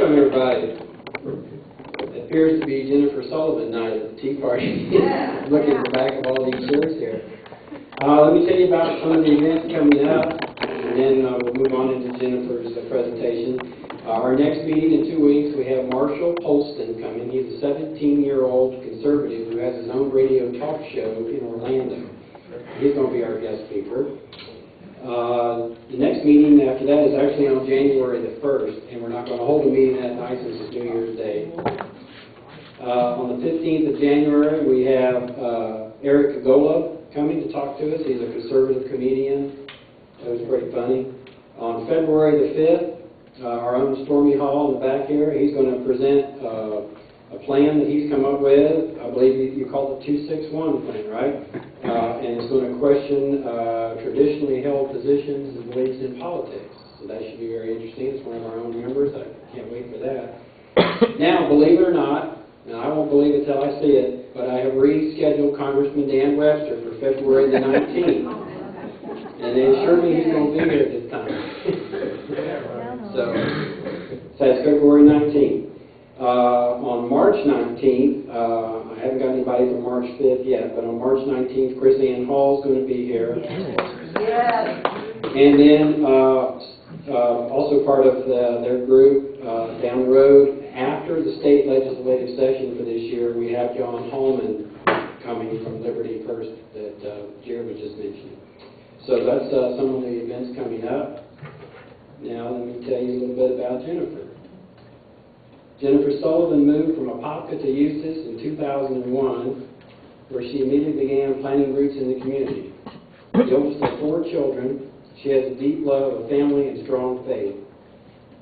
Welcome, everybody. It appears to be Jennifer Sullivan night at the Tea Party. Yeah. Looking at the back of all these shirts here. Let me tell you about some of the events coming up, and then we'll move on into Jennifer's presentation. Our next meeting in 2 weeks, we have Marshall Polston coming. He's a 17-year-old conservative who has his own radio talk show in Orlando. He's going to be our guest speaker. The next meeting after that is actually on January the 1st, and we're not going to hold a meeting that night since it's New Year's Day. On the 15th of January, we have Eric Kagola coming to talk to us. He's a conservative comedian. That was pretty funny. On February the 5th, our own Stormy Hall in the back here, he's going to present a plan that he's come up with. I believe you call it the 261 plan, right? And it's going to question traditionally held positions and beliefs in politics. So that should be very interesting. It's one of our own members. I can't wait for that. Now, believe it or not, and I won't believe it till I see it, but I have rescheduled Congressman Dan Webster for February the 19th. And they assure me he's going to be here this time. So that's February 19th. On March 19th, I haven't got anybody for March 5th yet, but on March 19th, Chris Ann Hall is going to be here. Yes. And then also part of their group down the road, after the state legislative session for this year, we have John Holman coming from Liberty First that Jared was just mentioning. So that's some of the events coming up. Now let me tell you a little bit about Jennifer. Jennifer Sullivan moved from Apopka to Eustis in 2001, where she immediately began planting roots in the community. The oldest of 4 children, she has a deep love of family and strong faith.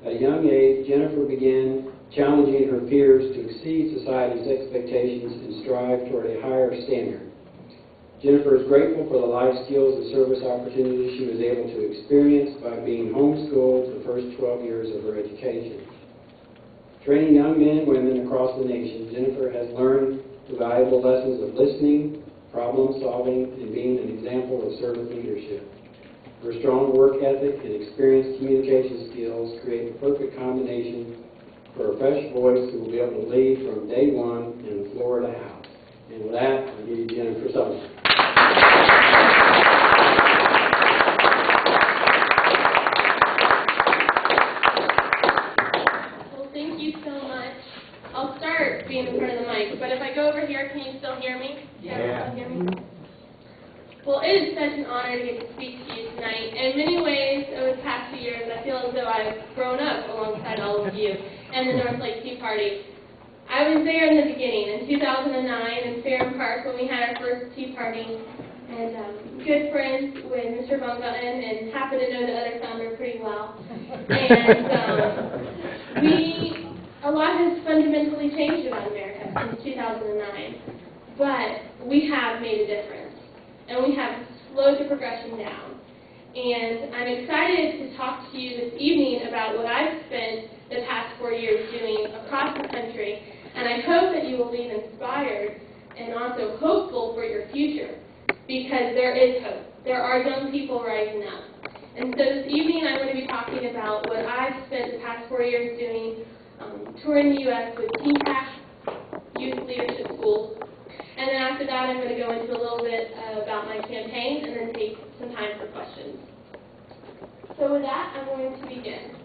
At a young age, Jennifer began challenging her peers to exceed society's expectations and strive toward a higher standard. Jennifer is grateful for the life skills and service opportunities she was able to experience by being homeschooled the first 12 years of her education. Training young men and women across the nation, Jennifer has learned the valuable lessons of listening, problem solving, and being an example of servant leadership. Her strong work ethic and experienced communication skills create the perfect combination for a fresh voice who will be able to lead from day one in the Florida house. And with that, I'll give you Jennifer Sullivan. Well, thank you so much. I'll start being in front of the mic, but if I go over here, can you still hear me? Yeah. Hear me? Well, it is such an honor to get to speak to you tonight. In many ways, over the past few years, I feel as though I've grown up alongside all of you and the North Lake Tea Party. I was there in the beginning, in 2009, in Fairham Park, when we had our first tea party, and good friends with Mr. Von Gutten, and happen to know the other founder pretty well. And a lot has fundamentally changed about America since 2009, but we have made a difference. And we have slowed the progression down. And I'm excited to talk to you this evening about what I've spent the past 4 years doing across the country. And I hope that you will leave inspired and also hopeful for your future, because there is hope. There are young people rising up. And so this evening I'm going to be talking about what I've spent the past 4 years doing, touring the U.S. with TeenPact, youth leadership schools. And then after that, I'm going to go into a little bit about my campaign and then take some time for questions. So with that, I'm going to begin.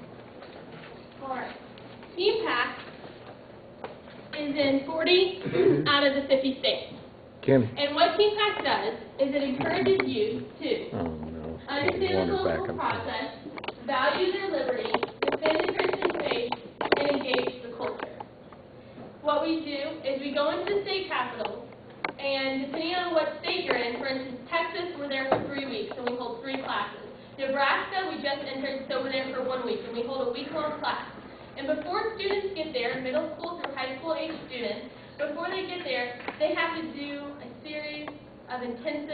All right. TeenPact is in 40 out of the 50 states. Kim. And what TeenPact does is it encourages youth to understand the political process, value their liberty, defend the Christian faith, and engage the culture. What we do is we go into the state capitals, and depending on what state you're in, for instance, Texas, we're there for 3 weeks, and we hold 3 classes. Nebraska, we just entered, so we're there for 1 week, and we hold a week-long class. And before students get there, middle school through high school age students, before they get there, they have to do a series of intense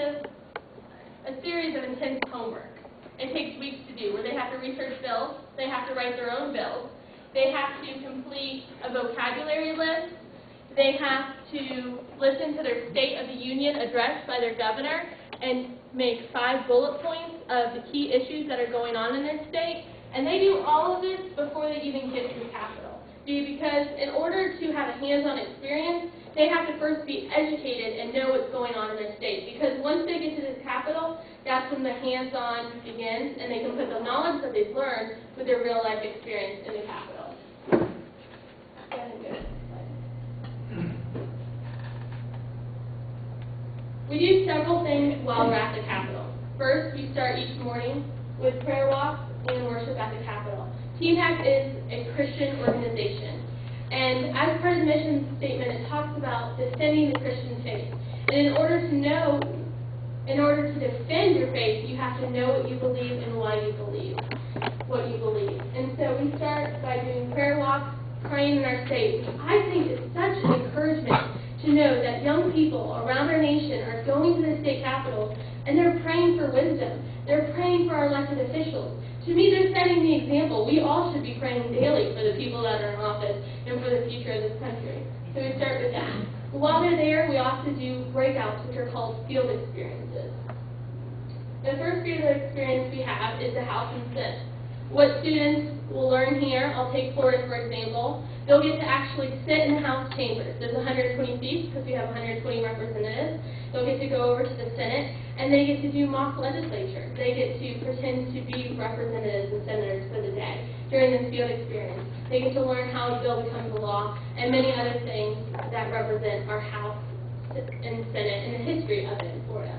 homework. It takes weeks to do, where they have to research bills, they have to write their own bills, they have to complete a vocabulary list, they have to listen to their State of the Union address by their governor and make 5 bullet points of the key issues that are going on in their state. And they do all of this before they even get to the Capitol. because in order to have a hands-on experience, they have to first be educated and know what's going on in their state. Because once they get to the Capitol, that's when the hands-on begins, and they can put the knowledge that they've learned with their real-life experience in the Capitol. Go ahead and go to the next slide. We do several things while we're at the Capitol. First, we start each morning with prayer walks and worship at the Capitol. TeenPact is a Christian organization. And as part of the mission statement, it talks about defending the Christian faith. And in order to defend your faith, you have to know what you believe and why you believe what you believe. And so we start by doing prayer walks, praying in our state, which I think is such an encouragement to know that young people around our nation are going to the state capitol and they're praying for wisdom. They're praying for our elected officials. To me, they're setting the example. We all should be praying daily for the people that are in office and for the future of this country. So we start with that. While they're there, we also do breakouts, which are called field experiences. The first field experience we have is the House and Senate. What students will learn here, I'll take Florida for example, they'll get to actually sit in the House chambers. There's 120 seats because we have 120 representatives. They'll get to go over to the Senate, and they get to do mock legislature. They get to pretend to be representatives and senators for the day during this field experience. They get to learn how a bill becomes a law and many other things that represent our House and Senate and the history of it in Florida.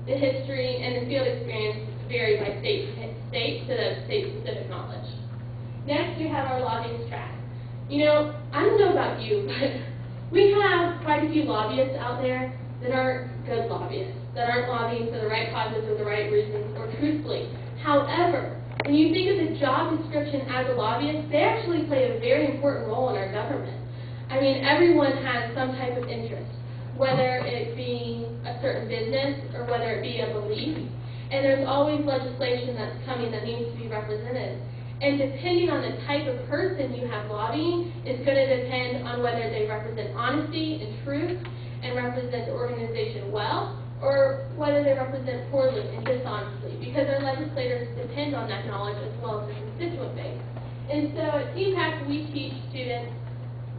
The history and the field experience vary by state to the state-specific knowledge. Next, we have our lobbyist track. You know, I don't know about you, but we have quite a few lobbyists out there that aren't good lobbyists, that aren't lobbying for the right causes or the right reasons or truthfully. However, when you think of the job description as a lobbyist, they actually play a very important role in our government. I mean, everyone has some type of interest, whether it be a certain business or whether it be a belief. And there's always legislation that's coming that needs to be represented. And depending on the type of person you have lobbying, it's going to depend on whether they represent honesty and truth and represent the organization well, or whether they represent poorly and dishonestly, because our legislators depend on that knowledge as well as the constituent base. And so at TeenPact, we teach students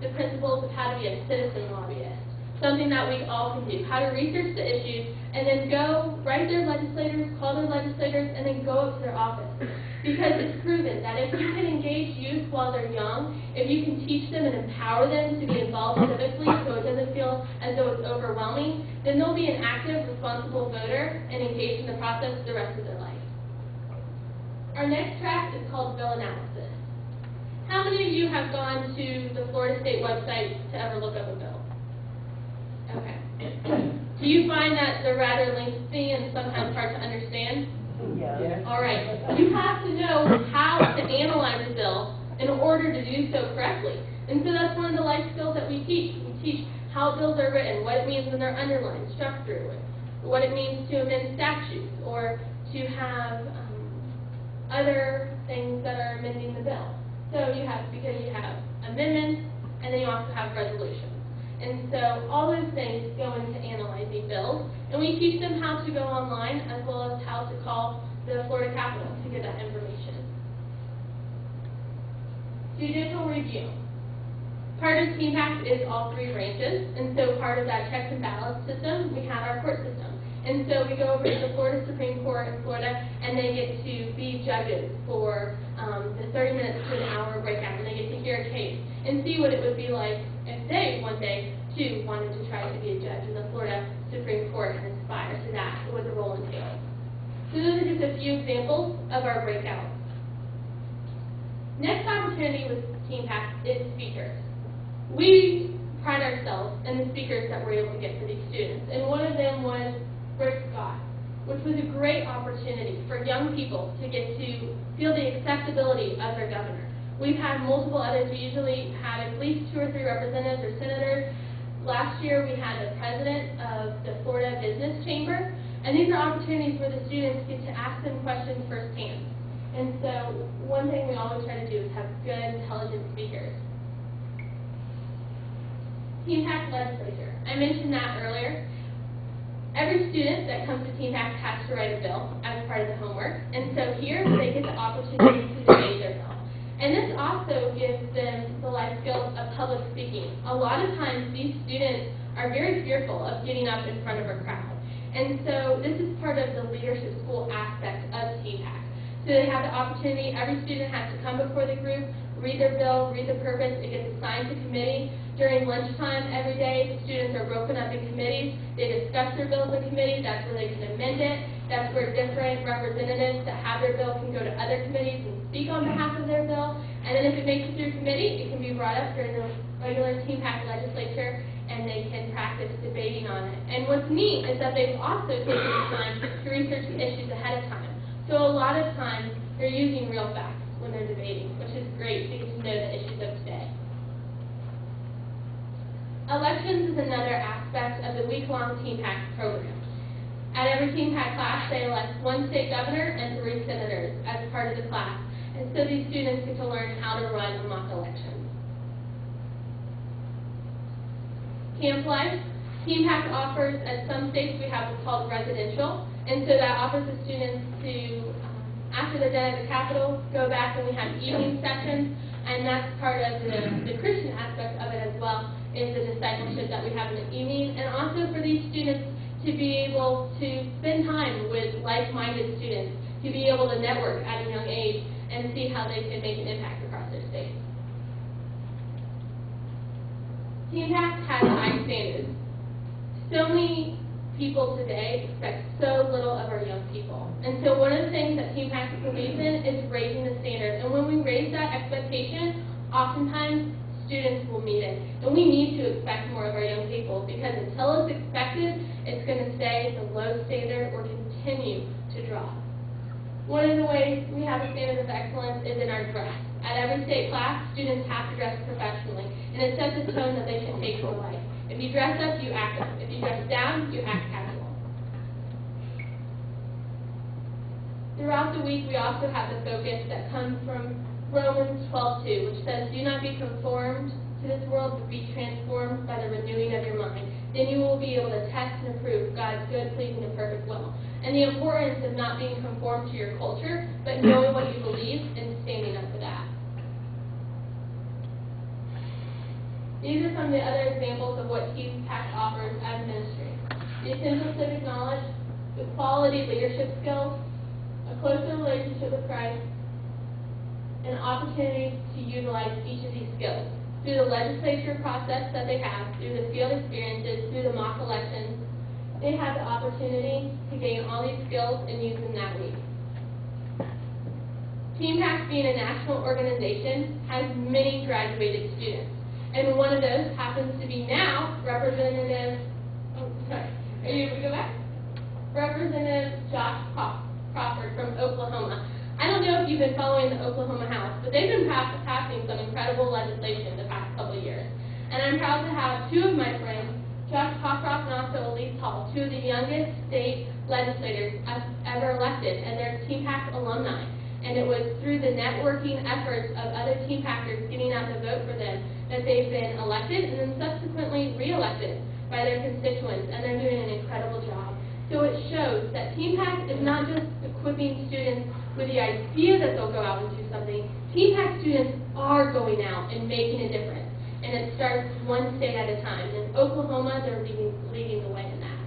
the principles of how to be a citizen lobbyist, something that we all can do, how to research the issues, and then go write their legislators, call their legislators, and then go up to their office. Because it's proven that if you can engage youth while they're young, if you can teach them and empower them to be involved civically so it doesn't feel as though it's overwhelming, then they'll be an active, responsible voter and engage in the process the rest of their life. Our next track is called bill analysis. How many of you have gone to the Florida State website to ever look up a bill? Okay. Do you find that they're rather lengthy and sometimes hard to understand? Yeah. All right. You have to know how to analyze a bill in order to do so correctly. And so that's one of the life skills that we teach. We teach how bills are written, what it means when they're underlined, struck through, what it means to amend statutes, or to have other things that are amending the bill. So because you have amendments, and then you also have resolutions. And so all those things go into analyzing bills, and we teach them how to go online as well as how to call the Florida Capitol to get that information. Judicial review. Part of TeenPact is all three branches, and so part of that checks and balance system, we have our court system. And so we go over to the Florida Supreme Court in Florida, and they get to be judges for the 30 minutes to an hour breakout, and they get to hear a case and see what it would be like if they, one day, too, wanted to try to be a judge in the Florida Supreme Court and aspire to that, what the role entails. So those are just a few examples of our breakouts. Next opportunity with TeenPact is speakers. We pride ourselves in the speakers that we're able to get for these students, and one of them was Rick Scott, which was a great opportunity for young people to get to feel the acceptability of their governor. We've had multiple others. We usually have at least 2 or 3 representatives or senators. Last year we had the president of the Florida Business Chamber, and these are opportunities where the students get to ask them questions firsthand. And so one thing we always try to do is have good, intelligent speakers. TeenPact legislature. I mentioned that earlier. Every student that comes to TeenPact has to write a bill as part of the homework, and so here they get the opportunity to debate their bill. And this also gives them public speaking. A lot of times these students are very fearful of getting up in front of a crowd. And so this is part of the leadership school aspect of TeenPact. So they have the opportunity, every student has to come before the group, read their bill, read the purpose, it gets assigned to committee. During lunchtime every day, the students are broken up in committees. They discuss their bills in committees. That's where they can amend it. That's where different representatives that have their bill can go to other committees and speak on behalf of their bill. And then if it makes it through committee, it can be brought up during the regular TeenPact legislature, and they can practice debating on it. And what's neat is that they've also taken the time to research the issues ahead of time. So a lot of times, they're using real facts when they're debating, which is great to get to know the issues of today. Elections is another aspect of the week-long TeenPact program. At every TeenPact class, they elect one state governor and 3 senators as part of the class. And so these students get to learn how to run a mock election. Camp life. TeenPact offers, at some states, we have what's called residential. And so that offers the students to, after they're done at the Capitol, go back and we have evening sessions. And that's part of the Christian aspect of it as well, is the discipleship that we have in the evening. And also for these students to be able to spend time with like-minded students, to be able to network at a young age and see how they can make an impact across their state. TeenPact has high standards. So many people today expect so little of our young people. And so one of the things that TeenPact believes in is raising the standard. And when we raise that expectation, oftentimes students will meet it. And we need to expect more of our young people, because until it's expected, it's going to stay at the low standard or continue to drop. One of the ways we have a standard of excellence is in our dress. At every state class, students have to dress professionally, and it sets a tone that they should take for life. If you dress up, you act up. If you dress down, you act casual. Throughout the week, we also have the focus that comes from Romans 12:2, which says, "Do not be conformed to this world, but be transformed by the renewing of your mind. Then you will be able to test and approve God's good, pleasing, and perfect will." And the importance of not being conformed to your culture, but knowing what you believe and standing up for that. These are some of the other examples of what TeenPact offers as ministry. The essential civic knowledge, the quality leadership skills, a closer relationship with Christ, and opportunities to utilize each of these skills through the legislature process that they have, through the field experiences, through the mock elections. They have the opportunity to gain all these skills and use them that week. TeenPact, being a national organization, has many graduated students. And one of those happens to be now Representative Josh Crawford from Oklahoma. I don't know if you've been following the Oklahoma House, but they've been passing some incredible legislation the past couple of years. And I'm proud to have 2 of my friends, Josh Cockcroft and also Elise Hall, 2 of the youngest state legislators ever elected, and they're TeenPact alumni. And it was through the networking efforts of other TeenPacters getting out the vote for them that they've been elected and then subsequently re-elected by their constituents, and they're doing an incredible job. So it shows that TeenPact is not just equipping students with the idea that they'll go out and do something. TeenPact students are going out and making a difference. And it starts one state at a time. In Oklahoma, they're leading the way in that.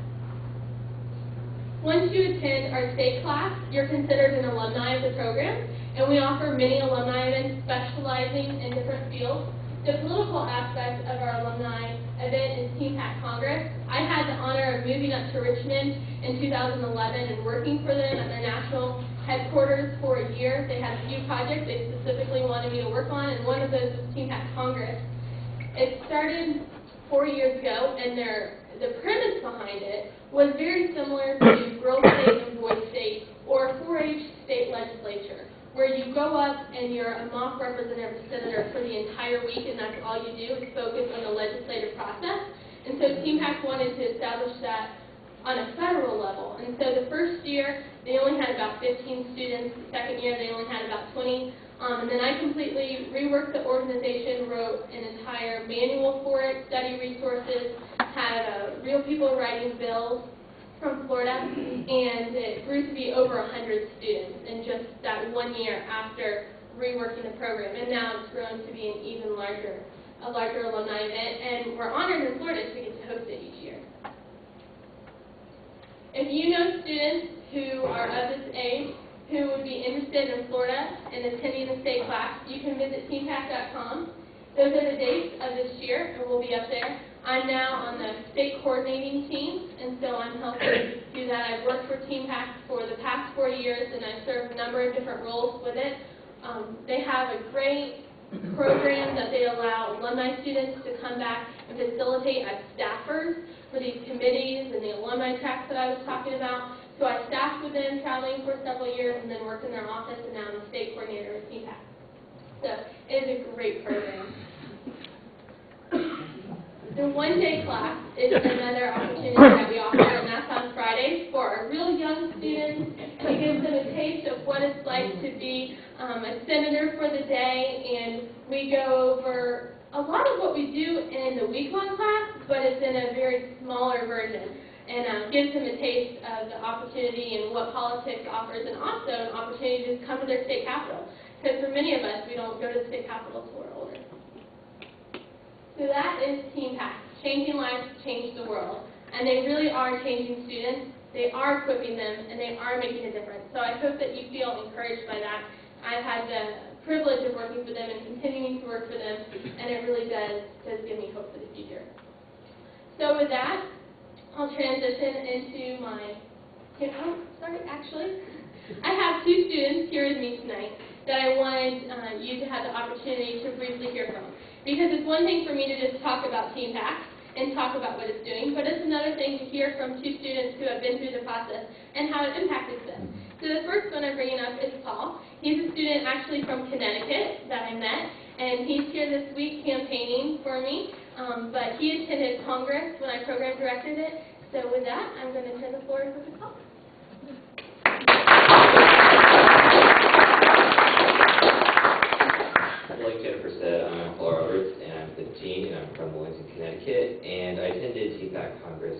Once you attend our state class, you're considered an alumni of the program, and we offer many alumni events specializing in different fields. The political aspect of our alumni event is TeenPact Congress. I had the honor of moving up to Richmond in 2011 and working for them at their national headquarters for a year. They had a few projects they specifically wanted me to work on, and one of those was TeenPact Congress. It started 4 years ago, and the premise behind it was very similar to Girl State and Boy State or 4-H state legislature, where you go up and you're a mock representative senator for the entire week, and that's all you do is focus on the legislative process. And so TeenPact wanted to establish that on a federal level. And so the first year, they only had about 15 students. The second year, they only had about 20. And then I completely reworked the organization, wrote an entire manual for it, study resources, had real people writing bills from Florida, and it grew to be over 100 students in just that 1 year after reworking the program. And now it's grown to be an even larger a larger alumni event, and we're honored in Florida to get to host it each year. If you know students who are of this age who would be interested in Florida and attending the state class, you can visit TeenPact.com. Those are the dates of this year, and we'll be up there. I'm now on the state coordinating team, and so I'm helping do that. I've worked for TeenPact for the past 4 years, and I've served a number of different roles with it. They have a great program that they allow alumni students to come back and facilitate as staffers for these committees and the alumni tracks that I was talking about. So I staffed with them, traveling for several years, and then worked in their office, and now I'm the state coordinator of TeenPact. So it is a great program. The one-day class is another opportunity that we offer, and that's on Fridays for our real young students. It gives them a taste of what it's like to be a senator for the day, and we go over a lot of what we do in the week-long class, but it's in a very smaller version, and gives them a taste of the opportunity and what politics offers, and also an opportunity to come to their state capital. Because for many of us, we don't go to the state capital until we're older. So that is TeenPact, changing lives to change the world. And they really are changing students, they are equipping them, and they are making a difference. So I hope that you feel encouraged by that. I've had the privilege of working for them and continuing to work for them, and it really does give me hope for the future. So with that, I'll transition into my, I have 2 students here with me tonight that I wanted you to have the opportunity to briefly hear from. Because it's one thing for me to just talk about TeenPact and talk about what it's doing, but it's another thing to hear from 2 students who have been through the process and how it impacted them. So the first one I'm bringing up is Paul. He's a student actually from Connecticut that I met, and he's here this week campaigning for me, but he attended Congress when I program directed it. So with that, I'm going to turn the floor over to Paul. Like Jennifer said, I'm Paul Roberts, and I'm 15, and I'm from Wilmington, Connecticut, and I attended TeenPact Congress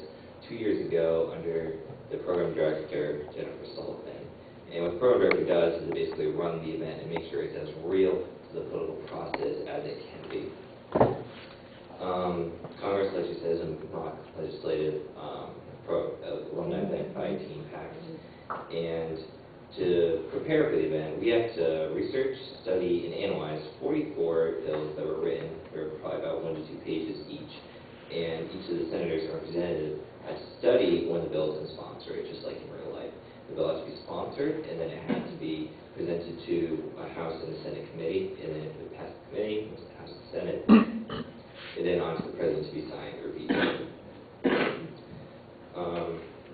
2 years ago under the program director, Jennifer Sullivan. And what the program director does is basically run the event and make sure it's as real to the political process as it can be. Congress, like she says, is a mock legislative alumni event by TeenPact, and to prepare for the event, we have to research, study, and analyze 44 bills that were written. They're probably about 1 to 2 pages each. And each of the senators and representatives had to study one of the bills and sponsor it, just like in real life. The bill had to be sponsored, and then it had to be presented to a House and a Senate committee, and then if it passed the committee, it was the House and Senate, and then on to the President to be signed or vetoed.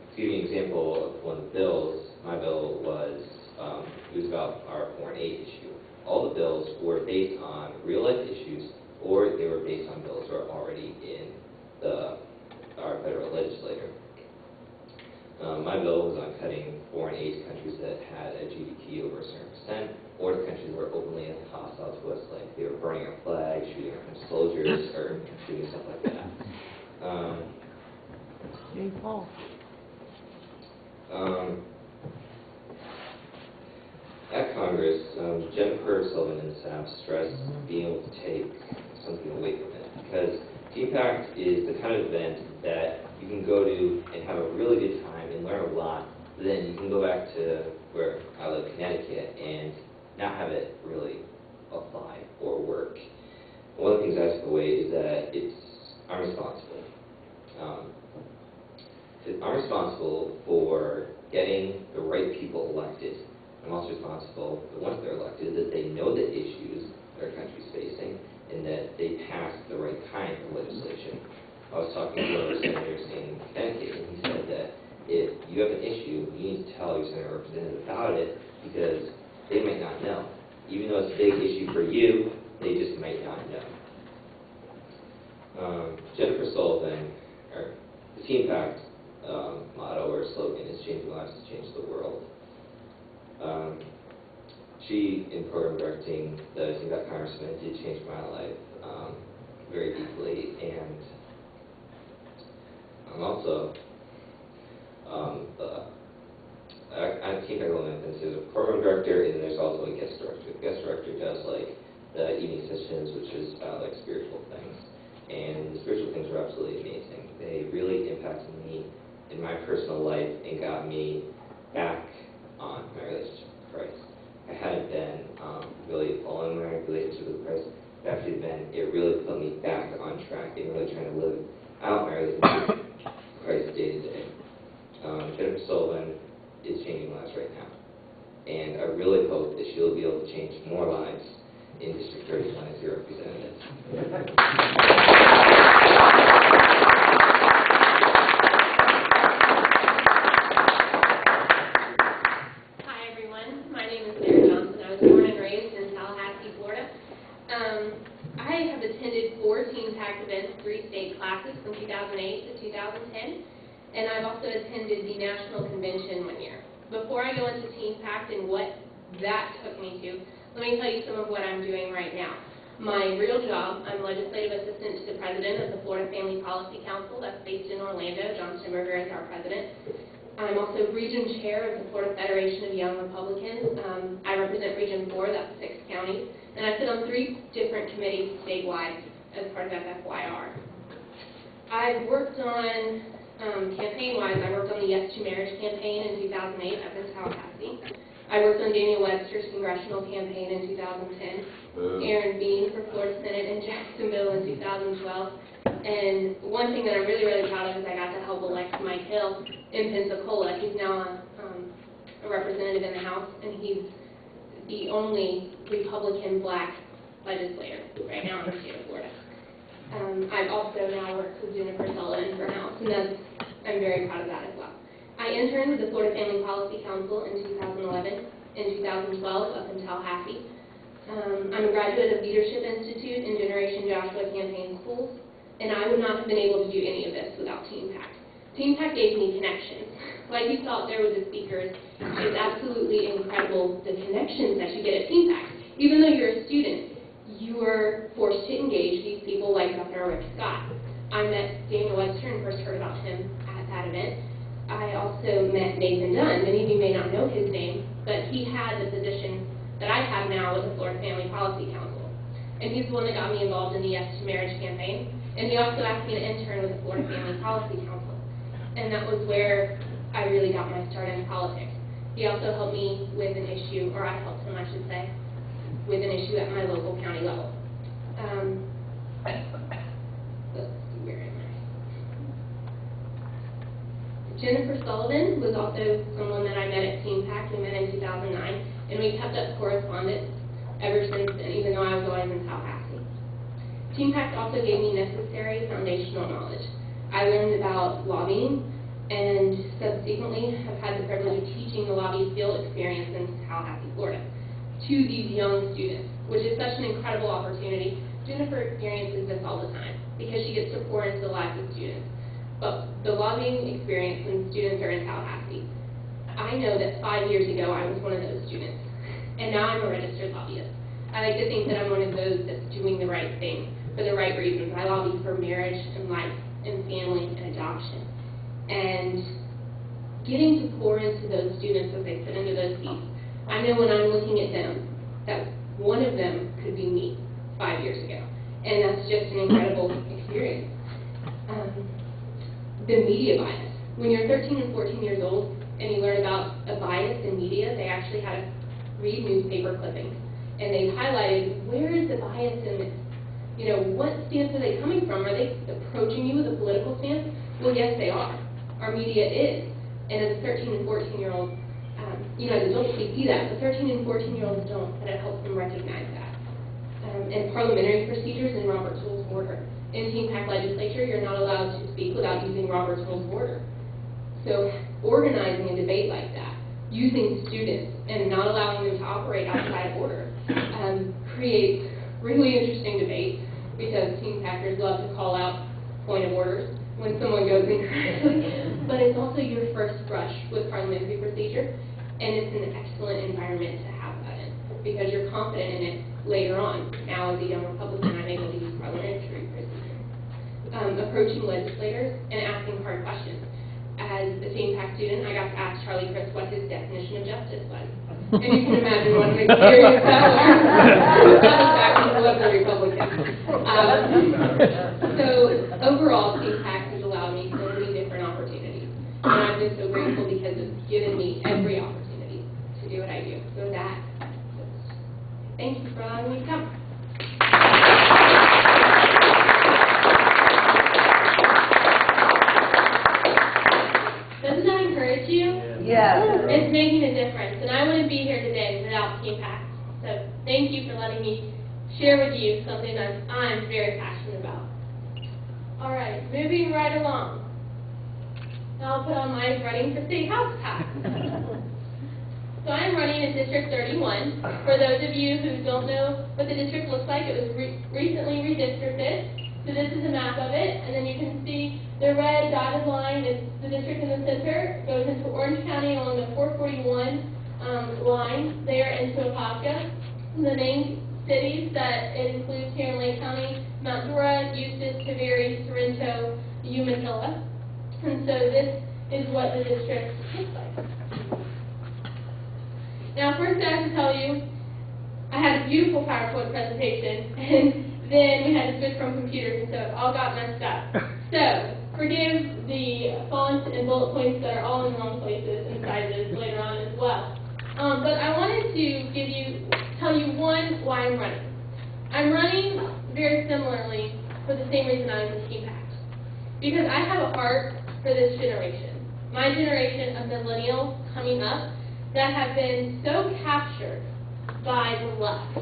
To give you an example of one of the bills, my bill was, it was about our foreign aid issue. All the bills were based on real life issues, or they were based on bills that were already in our federal legislature. My bill was on cutting foreign aid to countries that had a GDP over a certain percent, or to countries that were openly hostile to us, like they were burning our flag, shooting our French soldiers, or shooting stuff like that. Hey, Paul. At Congress, Jennifer Sullivan and staff stressed being able to take something away from it, because TeenPact is the kind of event that you can go to and have a really good time and learn a lot, but then you can go back to where I live, Connecticut, and not have it really apply or work. One of the things I took away is that I'm responsible. I'm responsible for getting the right people elected. I'm also responsible that once they're elected, that they know the issues that our country's facing and that they pass the right kind of legislation. I was talking to one of the senators in Connecticut, and he said that if you have an issue, you need to tell your senator representative about it, because they might not know. Even though it's a big issue for you, they just might not know. Jennifer Sullivan, or the TeenPact motto or slogan is "Changing Lives to Change the World." She, in program directing the TeenPact Congressman, did change my life very deeply, and I'm also at TeenPact Wilmington, there's a program director, and then there's also a guest director. The guest director does like the had evening sessions, which is about like spiritual things. And the spiritual things were absolutely amazing. They really impacted me in my personal life and got me back on my relationship with Christ. I hadn't been really following my relationship with Christ. It really put me back on track and really trying to live out my relationship with Christ day to day. Jennifer Sullivan is changing lives right now. And I really hope that she'll be able to change more lives in District 31 as your representative. Hi everyone, my name is Sara Johnson. I was born and raised in Tallahassee, Florida. I have attended 4 TeenPact events, 3 state classes from 2008 to 2010, and I've also attended the National Convention 1 year. Before I go into TeenPact and what that took me to, let me tell you some of what I'm doing right now. My real job, I'm legislative assistant to the president of the Florida Family Policy Council that's based in Orlando. John Stemberger is our president. I'm also region chair of the Florida Federation of Young Republicans. I represent Region 4, that's 6 counties, and I sit on 3 different committees statewide as part of FFYR. I've worked on, campaign-wise, I worked on the Yes to Marriage campaign in 2008 up in Tallahassee. I worked on Daniel Webster's congressional campaign in 2010, Aaron Bean for Florida Senate in Jacksonville in 2012, and one thing that I'm really, really proud of is I got to help elect Mike Hill in Pensacola. He's now a representative in the House, and he's the only Republican black legislator right now in the state of Florida. I've also now worked with Jennifer Sullivan for House, and I'm very proud of that as well. I interned with the Florida Family Policy Council in 2011 and 2012 up in Tallahassee. I'm a graduate of Leadership Institute and Generation Joshua campaign schools, and I would not have been able to do any of this without TeenPact. TeenPact gave me connections. Like you saw there with the speakers, it's absolutely incredible the connections that you get at TeenPact. Even though you're a student, you are forced to engage these people like Dr. Rick Scott. I met Daniel Webster and first heard about him at that event. I also met Nathan Dunn. Many of you may not know his name, but he had the position that I have now with the Florida Family Policy Council. And he's the one that got me involved in the Yes to Marriage campaign. And he also asked me to intern with the Florida Family Policy Council. And that was where I really got my start in politics. He also helped me with an issue, or I helped him, I should say, with an issue at my local county level. Let's see, where am I? Jennifer Sullivan was also someone that I met at TeenPact. We met in 2009, and we kept up correspondence ever since then, even though I was always in Tallahassee. TeenPact also gave me necessary foundational knowledge. I learned about lobbying, and subsequently have had the privilege of teaching the lobby field experience in Tallahassee, Florida, to these young students, which is such an incredible opportunity. Jennifer experiences this all the time because she gets to pour into the lives of students. But the lobbying experience when students are in Tallahassee, I know that 5 years ago I was one of those students, and now I'm a registered lobbyist. I like to think that I'm one of those that's doing the right thing for the right reasons. I lobby for marriage and life and family and adoption. And getting to pour into those students as they sit into those seats, I know when I'm looking at them that one of them could be me 5 years ago. And that's just an incredible experience. The media bias. When you're 13 and 14 years old and you learn about a bias in media, they actually had us read newspaper clippings. And they highlighted, where is the bias in this? You know, what stance are they coming from? Are they approaching you with a political stance? Well, yes, they are. Our media is. And as a 13 and 14-year-old, you know, as adults, we see that, but 13 and 14-year-olds don't, but it helps them recognize that. And parliamentary procedures in Robert's Rules of Order. In TeenPact legislature, you're not allowed to speak without using Robert's Rules of Order. So organizing a debate like that, using students and not allowing them to operate outside of order, creates really interesting debate because TeenPacters love to call out point of orders when someone goes incorrectly. But it's also your first brush with parliamentary procedure, and it's an excellent environment to have that in because you're confident in it later on. Now, as a young Republican, I'm able to use parliamentary procedure. Approaching legislators and asking hard questions. As a TeenPact student, I got to ask Charlie Crist what his definition of justice was. And you can imagine what an experience that was. That was back in 11 was a Republican. So overall, TeenPact has allowed me so many different opportunities. And I've been so grateful because it's given me every opportunity to do what I do. So that, thank you for allowing me to come. Doesn't that encourage you? Yes. It's making a difference, and I wouldn't be here today without TeenPact. So thank you for letting me share with you something that I'm very passionate about. All right, moving right along. Now I'll put on my running for state house hat. So I'm running in District 31. For those of you who don't know what the district looks like, it was recently redistricted. So this is a map of it, and then you can see the red dotted line is the district in the center. It goes into Orange County along the 441 line there into Apopka. The main cities that it includes here in Lake County: Mount Dora, Eustis, Tavares, Sorrento, Umatilla. And so this is what the district looks like. Now, first I have to tell you, I had a beautiful PowerPoint presentation, and then we had to switch from computers, and so it all got messed up. So, forgive the fonts and bullet points that are all in the wrong places and sizes later on as well. But I wanted to tell you one, why I'm running. I'm running very similarly for the same reason I was in TeenPact. Because I have a heart for this generation. My generation of millennials coming up that have been so captured by the left,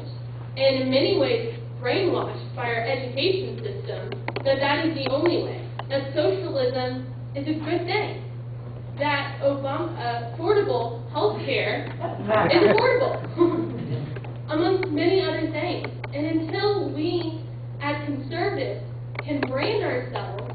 and in many ways brainwashed by our education system, that is the only way. That socialism is a good thing. That affordable health care is affordable, amongst many other things. And until we, as conservatives, can brand ourselves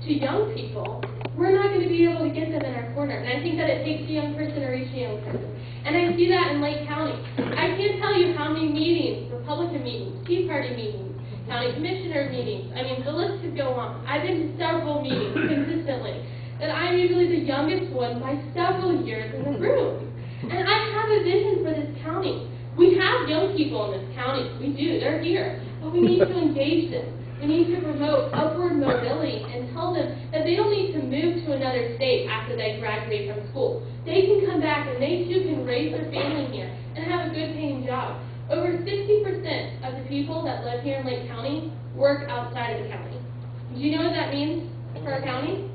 to young people, we're not going to be able to get them in our corner. And I think that it takes a young person to reach a young person. And I see that in Lake County. I can't tell you how many meetings, Republican meetings, Tea Party meetings, county commissioner meetings, I mean, the list could go on. I've been to several meetings consistently, and I'm usually the youngest one by several years in the room. And I have a vision for this county. We have young people in this county. We do. They're here. But we need to engage them. We need to promote upward mobility and tell them that they don't need to move to another state after they graduate from school. They can come back and they too can raise their family here and have a good paying job. Over 60% of the people that live here in Lake County work outside of the county. Do you know what that means for our county?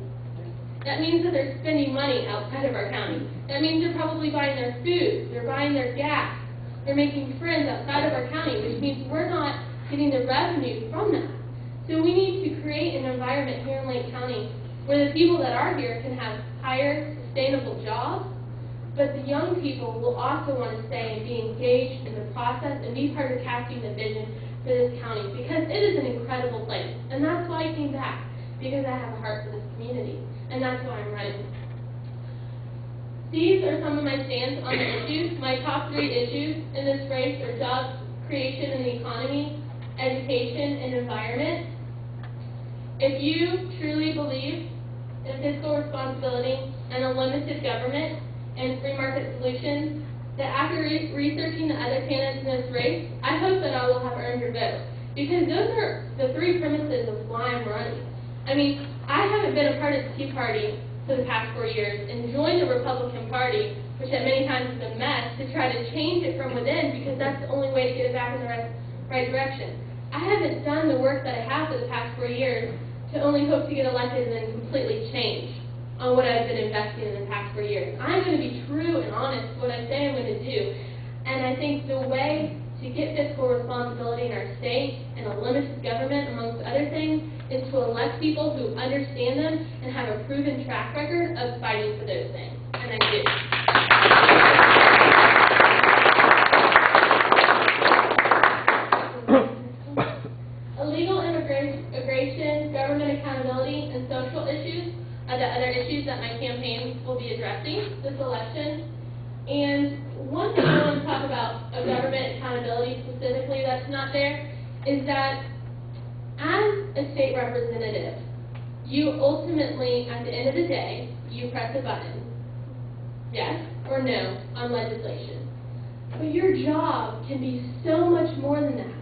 That means that they're spending money outside of our county. That means they're probably buying their food, they're buying their gas, they're making friends outside of our county, which means we're not getting the revenue from that. So we need to create an environment here in Lake County where the people that are here can have higher, sustainable jobs, but the young people will also want to stay and be engaged in the process and be part of casting the vision for this county, because it is an incredible place. And that's why I came back, because I have a heart for this community, and that's why I'm running. These are some of my stands on the issues. My top 3 issues in this race are job creation and the economy, education, and environment. If you truly believe in fiscal responsibility and a limited government and free market solutions, that after researching the other candidates in this race, I hope that I will have earned your vote. Because those are the 3 premises of why I'm running. I mean, I haven't been a part of the Tea Party for the past 4 years and joined the Republican Party, which at many times is a mess, to try to change it from within, because that's the only way to get it back in the right direction. I haven't done the work that I have for the past 4 years to only hope to get elected and then completely change on what I've been investing in the past 4 years. I'm going to be true and honest to what I say I'm going to do. And I think the way to get fiscal responsibility in our state and a limited government, amongst other things, is to elect people who understand them and have a proven track record of fighting for those things. And I do. Illegal immigration, government accountability, and social issues are the other issues that my campaign will be addressing this election. And one thing I want to talk about of government accountability specifically that's not there is that as a state representative, you ultimately, at the end of the day, you press a button, yes or no, on legislation. But your job can be so much more than that.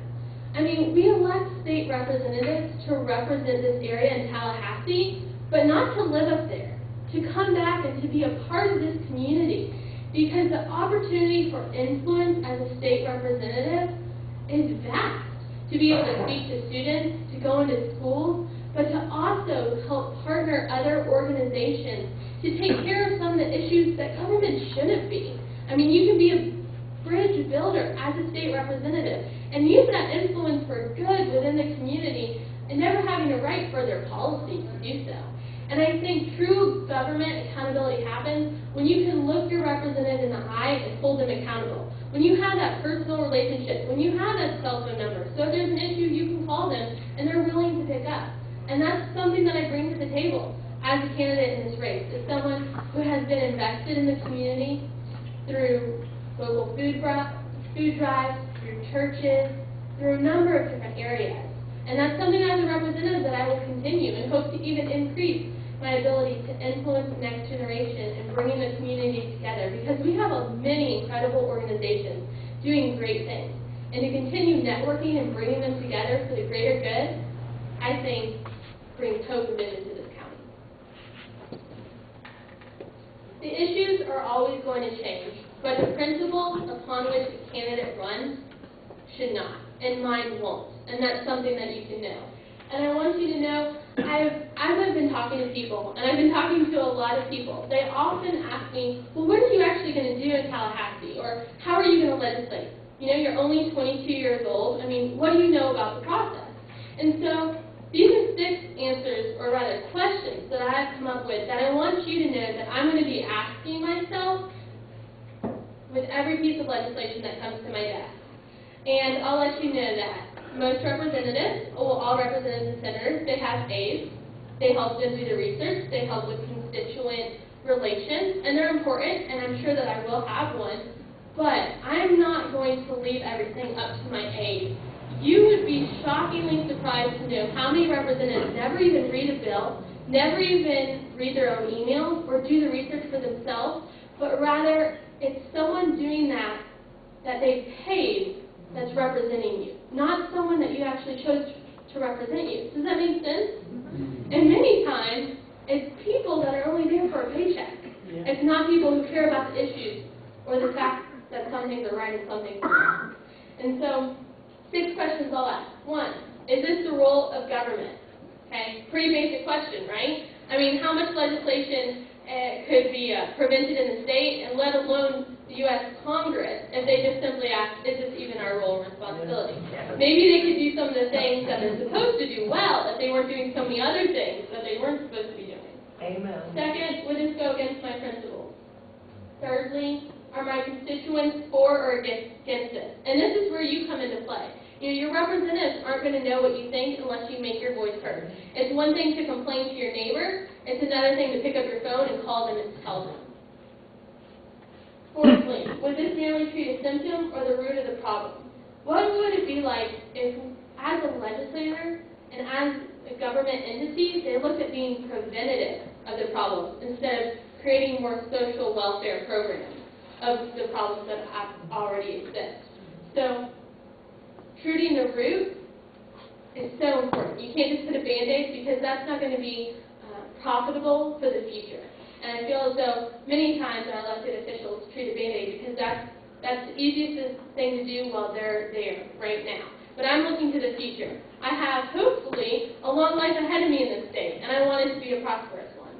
I mean, we elect state representatives to represent this area in Tallahassee, but not to live up there, to come back and to be a part of this community. Because the opportunity for influence as a state representative is vast. To be able to speak to students, to go into schools, but to also help partner other organizations to take care of some of the issues that government shouldn't be. I mean, you can be a bridge builder as a state representative and use that influence for good within the community and never having to write further policy to do so. And I think true government accountability happens when you can look your representative in the eye and hold them accountable. When you have that personal relationship, when you have that cell phone number, so if there's an issue, you can call them and they're willing to pick up. And that's something that I bring to the table as a candidate in this race, as someone who has been invested in the community through local food drives, through churches, through a number of different areas. And that's something as a representative that I will continue and hope to even increase my ability to influence the next generation and bringing the community together, because we have many incredible organizations doing great things. And to continue networking and bringing them together for the greater good, I think brings hope and vision to this county. The issues are always going to change, but the principles upon which a candidate runs should not, and mine won't. And that's something that you can know. And I want you to know, as I've been talking to people, and I've been talking to a lot of people, they often ask me, well, what are you actually going to do in Tallahassee? Or how are you going to legislate? You know, you're only 22 years old. I mean, what do you know about the process? And so these are 6 answers, or rather questions, that I've come up with that I want you to know that I'm going to be asking myself with every piece of legislation that comes to my desk. And I'll let you know that most representatives, well, all representatives and senators, they have aides. They help them do the research. They help with constituent relations, and they're important, and I'm sure that I will have one. But I'm not going to leave everything up to my aide. You would be shockingly surprised to know how many representatives never even read a bill, never even read their own emails or do the research for themselves, but rather it's someone doing that they paid that's representing you, not someone that you actually chose to represent you. Does that make sense? And many times, it's people that are only there for a paycheck. It's not people who care about the issues or the fact that some things are right and some things are wrong. And so, 6 questions I'll ask. 1, is this the role of government? Okay, pretty basic question, right? I mean, how much legislation could be prevented in the state, and let alone the U.S. Congress, if they just simply ask, is this even our role and responsibility? Maybe they could do some of the things that they're supposed to do well if they weren't doing so many other things that they weren't supposed to be doing. Amen. 2nd, would this go against my principles? 3rdly, are my constituents for or against this? And this is where you come into play. You know, your representatives aren't going to know what you think unless you make your voice heard. It's one thing to complain to your neighbor. It's another thing to pick up your phone and call them and tell them. 4thly, would this merely treat a symptom or the root of the problem? What would it be like if, as a legislator and as a government entity, they looked at being preventative of the problems instead of creating more social welfare programs of the problems that already exist? So, treating the root is so important. You can't just put a Band-Aid, because that's not going to be profitable for the future. And I feel as though many times our elected officials treat a Band-Aid because that's the easiest thing to do while they're there right now. But I'm looking to the future. I have, hopefully, a long life ahead of me in this state, and I want it to be a prosperous one.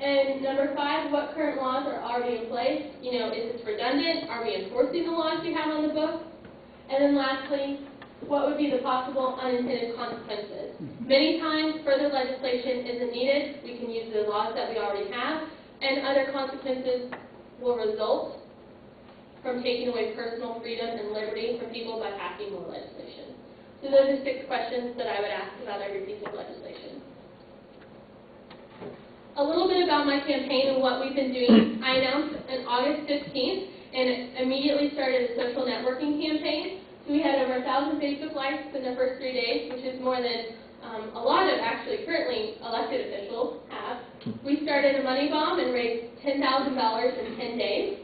And number 5, what current laws are already in place? You know, is this redundant? Are we enforcing the laws we have on the books? And then lastly, what would be the possible unintended consequences? Many times, further legislation isn't needed. We can use the laws that we already have, and other consequences will result from taking away personal freedom and liberty from people by passing more legislation. So those are 6 questions that I would ask about every piece of legislation. A little bit about my campaign and what we've been doing. I announced on August 15th and immediately started a social networking campaign. So we had over 1,000 Facebook likes in the first 3 days, which is more than a lot of actually currently elected officials have. We started a money bomb and raised $10,000 in 10 days.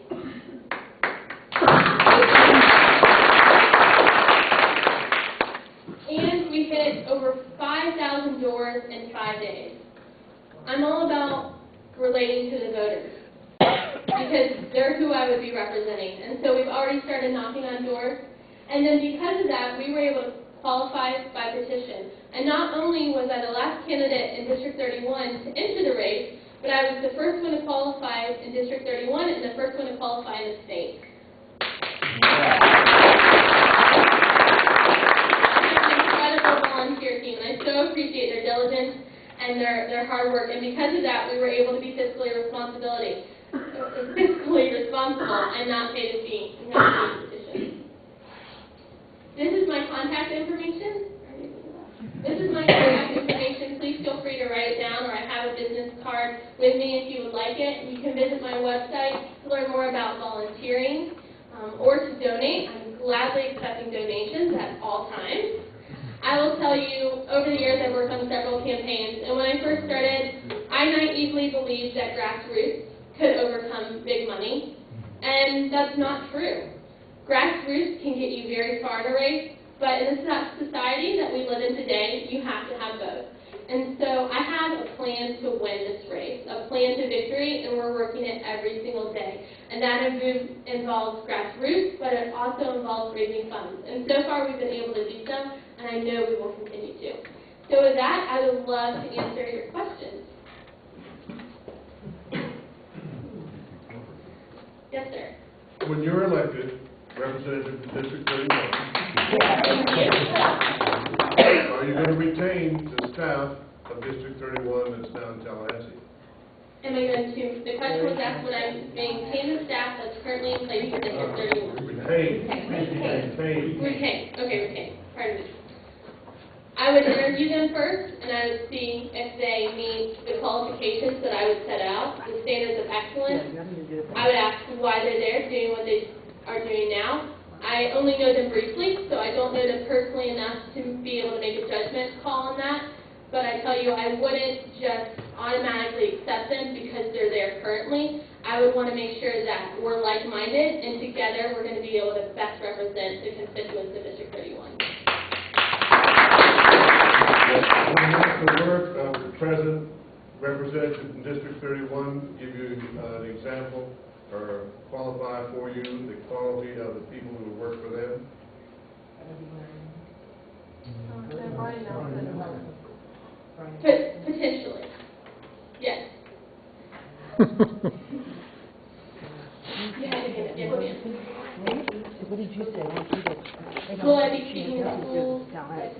I'm all about relating to the voters because they're who I would be representing. And so we've already started knocking on doors. And then because of that, we were able to qualify by petition. And not only was I the last candidate in District 31 to enter the race, but I was the first one to qualify in District 31 and the first one to qualify in the state. Volunteer team, and I so appreciate their diligence and their hard work. And because of that, we were able to be fiscally responsible and not pay the fee. This is my contact information. Please feel free to write it down, or I have a business card with me if you would like it. You can visit my website to learn more about volunteering or to donate. I'm gladly accepting donations at all times. I will tell you, over the years I've worked on several campaigns, and when I first started, I naively believed that grassroots could overcome big money, and that's not true. Grassroots can get you very far in a race, but in the society that we live in today, you have to have both. And so I have a plan to win this race, a plan to victory, and we're working it every single day. And that involves grassroots, but it also involves raising funds. And so far we've been able to do so, and I know we will continue to. So with that, I would love to answer your questions. Yes, sir. When you're elected representative to District 31, are you going to retain the staff of District 31 that's now in Tallahassee? Am I going to, the question was asked, would I maintain the staff that's currently in place for District 31? Retain. Retain. Pardon me. I would interview them first, and I would see if they meet the qualifications that I would set out, the standards of excellence. I would ask why they're there, doing what they are doing now. I only know them briefly, so I don't know them personally enough to be able to make a judgment call on that. But I tell you, I wouldn't just automatically accept them because they're there currently. I would want to make sure that we're like-minded, and together we're going to be able to best represent the constituents of District 31. Will the work of the present representative in District 31 give you an example or qualify for you the quality of the people who work for them? Bryan Nelson. Potentially. Yes. What did you say? Will I be speaking to schools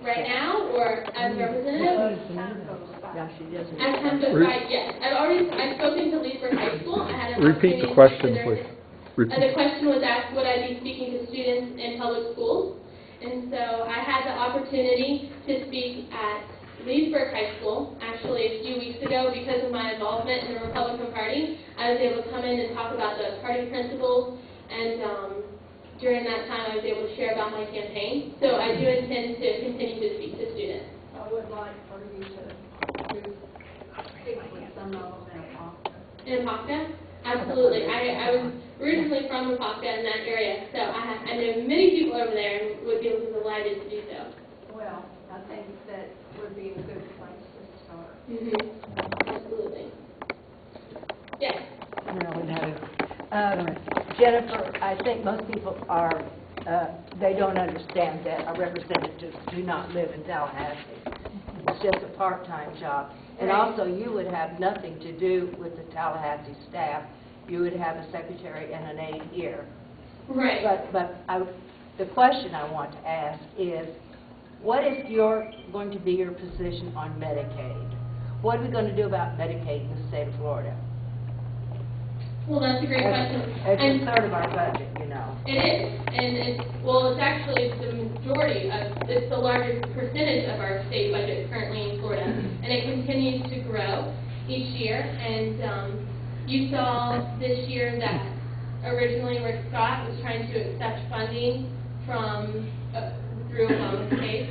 right now or as representative? Yeah, she doesn't. As Hempstead, yes. I've spoken to Leesburg High School. I had an Repeat the opportunity question, to please. The question was asked, would I be speaking to students in public schools? And so I had the opportunity to speak at Leesburg High School, actually a few weeks ago. Because of my involvement in the Republican Party, I was able to come in and talk about the party principles, and during that time I was able to share about my campaign. So I do intend to continue to speak to students. I would like for you to speak with some of them in Apopka. In Apopka? Absolutely. I was originally from Apopka in that area, so I know many people over there and would be delighted to do so. Well, I think that would be a good place to start. Absolutely. Yes. Jennifer, I think most people are, they don't understand that our representatives do not live in Tallahassee. It's just a part-time job. And also, you would have nothing to do with the Tallahassee staff. You would have a secretary and an aide here. Right. But the question I want to ask is, what is going to be your position on Medicaid? What are we going to do about Medicaid in the state of Florida? Well, that's a great question. It's a third of our budget, you know. It is, and it's actually the majority it's the largest percentage of our state budget currently in Florida, and it continues to grow each year. And you saw this year that originally Rick Scott was trying to accept funding from through Obamacare,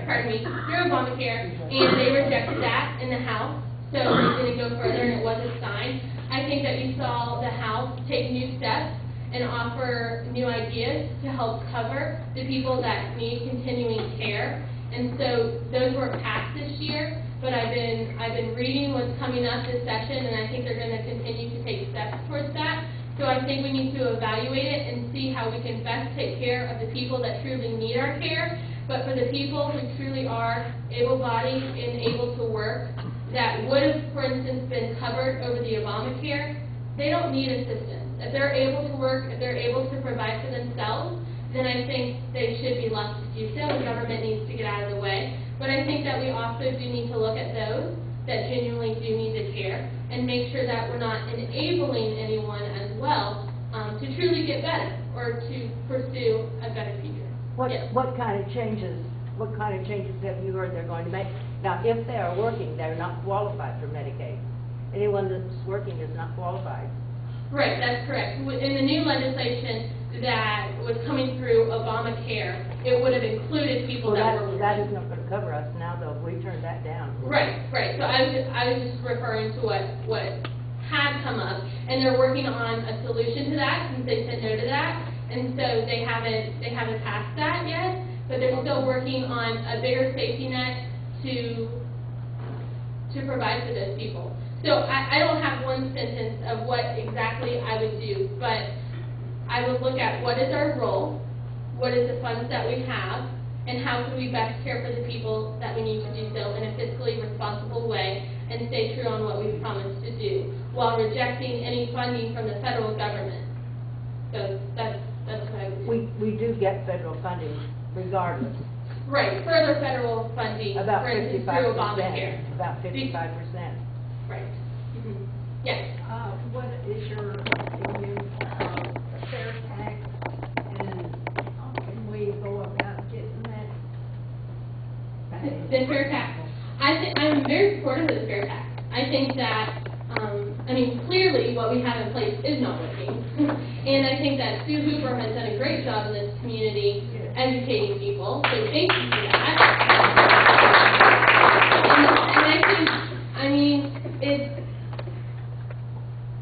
and they rejected that in the House, so it didn't go further and it wasn't signed. I think that you saw the House take new steps and offer new ideas to help cover the people that need continuing care. And so those weren't passed this year, but I've been reading what's coming up this session, and I think they're going to continue to take steps towards that. So I think we need to evaluate it and see how we can best take care of the people that truly need our care, but for the people who truly are able-bodied and able to work, that would have, for instance, been covered over the Obamacare, they don't need assistance. If they're able to work, if they're able to provide for themselves, then I think they should be left to do so. The government needs to get out of the way. But I think that we also do need to look at those that genuinely do need the care and make sure that we're not enabling anyone as well to truly get better or to pursue a better future. What kind of changes have you heard they're going to make? Now, if they are working, they're not qualified for Medicaid. Anyone that's working is not qualified. Right, that's correct. In the new legislation that was coming through Obamacare, it would have included people that were working. That is not going to cover us now, though. We turned that down. Right. So I was just referring to what had come up, and they're working on a solution to that since they said no to that, and so they haven't passed that yet, but they're still working on a bigger safety net to provide for those people. So I don't have one sentence of what exactly I would do, but I would look at what is our role, what is the funds that we have, and how can we best care for the people that we need to do so in a fiscally responsible way and stay true on what we've promised to do, while rejecting any funding from the federal government. So that's what I would do. We do get federal funding regardless. Right, further federal funding, About for instance, 55%. through Obamacare. About 55%. Right. Mm-hmm. Yes. What is your opinion of fair tax, and how can we go about getting that? The fair tax. I'm very supportive of the fair tax. I think that, clearly what we have in place is not working. And I think that Sue Hooper has done a great job in this community educating people, so thank you for that. And I think,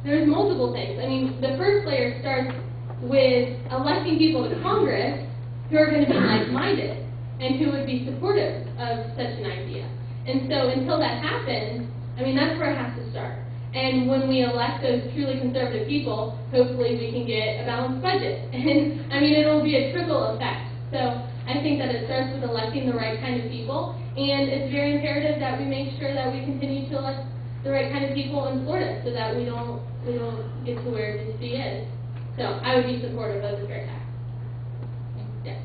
there's multiple things. The first layer starts with electing people to Congress who are going to be like-minded and who would be supportive of such an idea. And so until that happens, that's where it has to start. And when we elect those truly conservative people, hopefully we can get a balanced budget. And it'll be a trickle effect. So I think that it starts with electing the right kind of people, and it's very imperative that we make sure that we continue to elect the right kind of people in Florida so that we don't get to where D.C. is. So I would be supportive of the fair tax. Yes.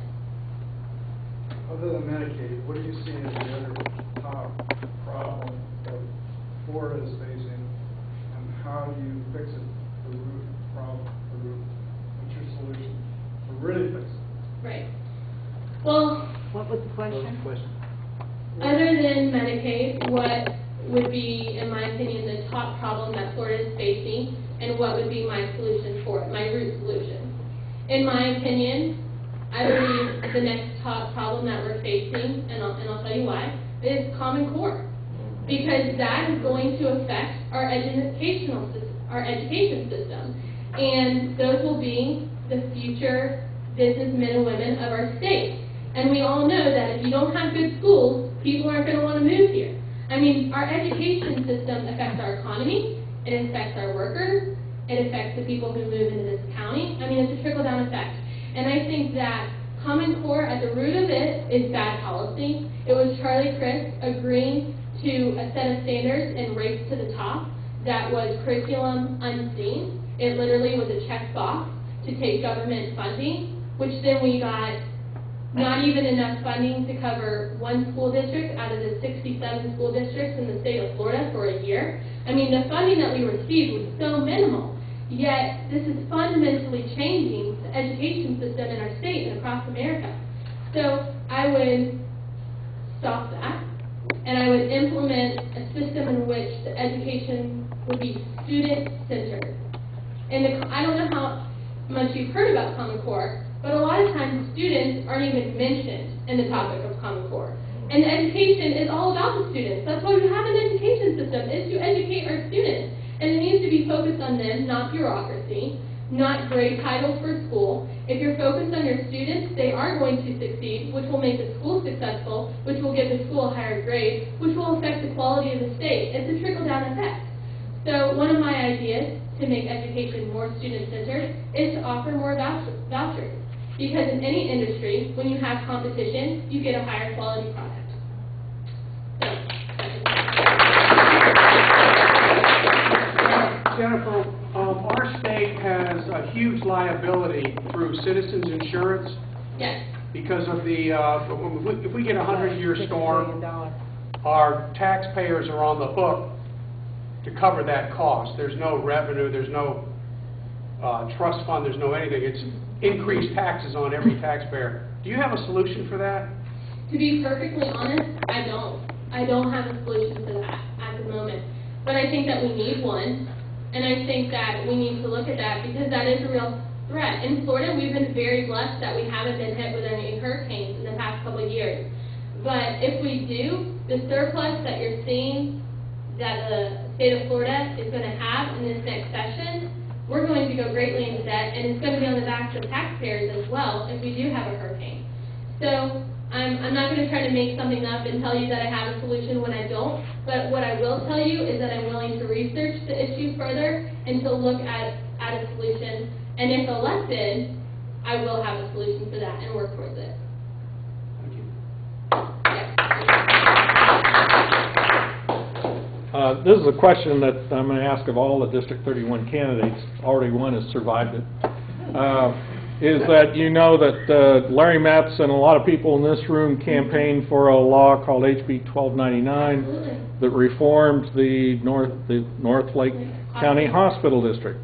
Other than Medicaid, what do you see as the other top problem that Florida is facing, and how do you fix it, the root problem, what's your solution to really fix it? Right. Well, What was the question? other than Medicaid, what would be, in my opinion, the top problem that Florida is facing, and what would be my solution for it, my root solution? In my opinion, I believe the next top problem that we're facing, and I'll tell you why, is Common Core. Because that is going to affect our education system. And those will be the future businessmen and women of our state. And we all know that if you don't have good schools, people aren't going to want to move here. Our education system affects our economy, it affects our workers, it affects the people who move into this county. It's a trickle-down effect. And I think that Common Core, at the root of it, is bad policy. It was Charlie Crist agreeing to a set of standards and race to the top that was curriculum unseen. It literally was a checkbox to take government funding, which then we got not even enough funding to cover one school district out of the 67 school districts in the state of Florida for a year. The funding that we received was so minimal, yet this is fundamentally changing the education system in our state and across America. So I would stop that, and I would implement a system in which the education would be student-centered. And I don't know how much you've heard about Common Core, but a lot of times students aren't even mentioned in the topic of Common Core. And education is all about the students. That's why we have an education system, is to educate our students. And it needs to be focused on them, not bureaucracy, not grade titles for school. If you're focused on your students, they are going to succeed, which will make the school successful, which will give the school a higher grade, which will affect the quality of the state. It's a trickle-down effect. So one of my ideas to make education more student-centered is to offer more vouchers. Because in any industry, when you have competition, you get a higher quality product. Jennifer, our state has a huge liability through citizens insurance Yes. because of the, if we get a 100-year storm, our taxpayers are on the hook to cover that cost. There's no revenue, there's no trust fund, there's no anything. It's increased taxes on every taxpayer. Do you have a solution for that? To be perfectly honest, I don't. I don't have a solution to that at the moment. But I think that we need one, and I think that we need to look at that because that is a real threat. In Florida, we've been very blessed that we haven't been hit with any hurricanes in the past couple of years. But if we do, the surplus that you're seeing that the state of Florida is going to have in this next session, we're going to go greatly into debt, and it's going to be on the backs of taxpayers as well if we do have a hurricane. So I'm not going to try to make something up and tell you that I have a solution when I don't, but what I will tell you is that I'm willing to research the issue further and to look at a solution, and if elected, I will have a solution for that and work towards it. Thank you. This is a question that I'm going to ask of all the District 31 candidates. Already one has survived it. Is that you know that Larry Metz and a lot of people in this room campaigned for a law called HB 1299 Absolutely. that reformed the North Lake County Hospital District.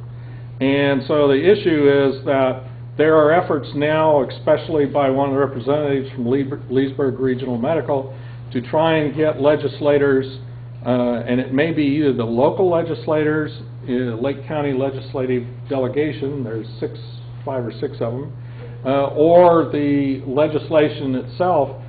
And so the issue is that there are efforts now, especially by one of the representatives from Leesburg Regional Medical, to try and get legislators, and it may be either the local legislators, Lake County Legislative Delegation, there's 5 or 6 of them, or the legislation itself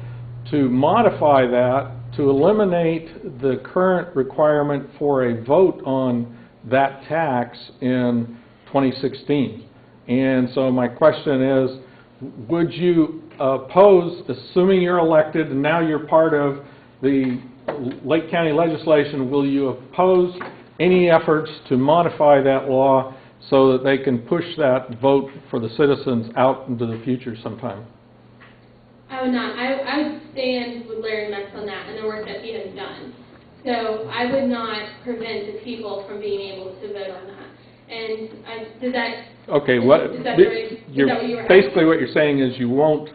to modify that to eliminate the current requirement for a vote on that tax in 2016. And so my question is, would you oppose, assuming you're elected and now you're part of the Lake County legislation, will you oppose any efforts to modify that law so that they can push that vote for the citizens out into the future sometime? I would not. I would stand with Larry Metz on that and the work that he has done. So I would not prevent the people from being able to vote on that. And does that... Okay, is that basically what you're saying is you won't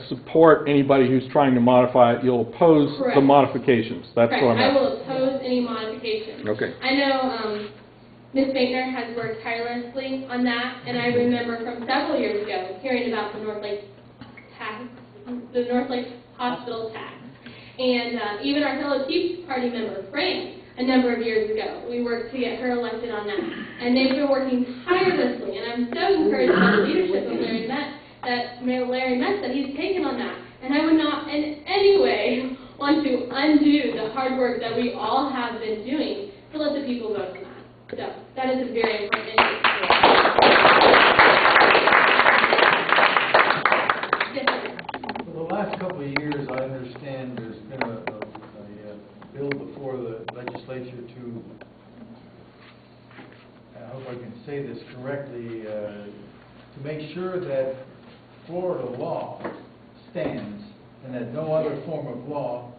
support anybody who's trying to modify it. You'll oppose Correct. the modifications. That's what I'm I asking. will oppose any modifications. Okay. I know Ms. Baker has worked tirelessly on that, and I remember from several years ago hearing about the North Lake tax, the North Lake Hospital tax. And even our fellow Tea Party member, Frank, a number of years ago, we worked to get her elected on that. And they've been working tirelessly, and I'm so encouraged by the leadership of Larry Metz, that he's taken on that. And I would not in any way want to undo the hard work that we all have been doing to let the people vote on that. So that is a very important issue. Yes, sir. For the last couple of years, I understand there's been a bill before the legislature to, I hope I can say this correctly, to make sure that Florida law stands and that no other form of law,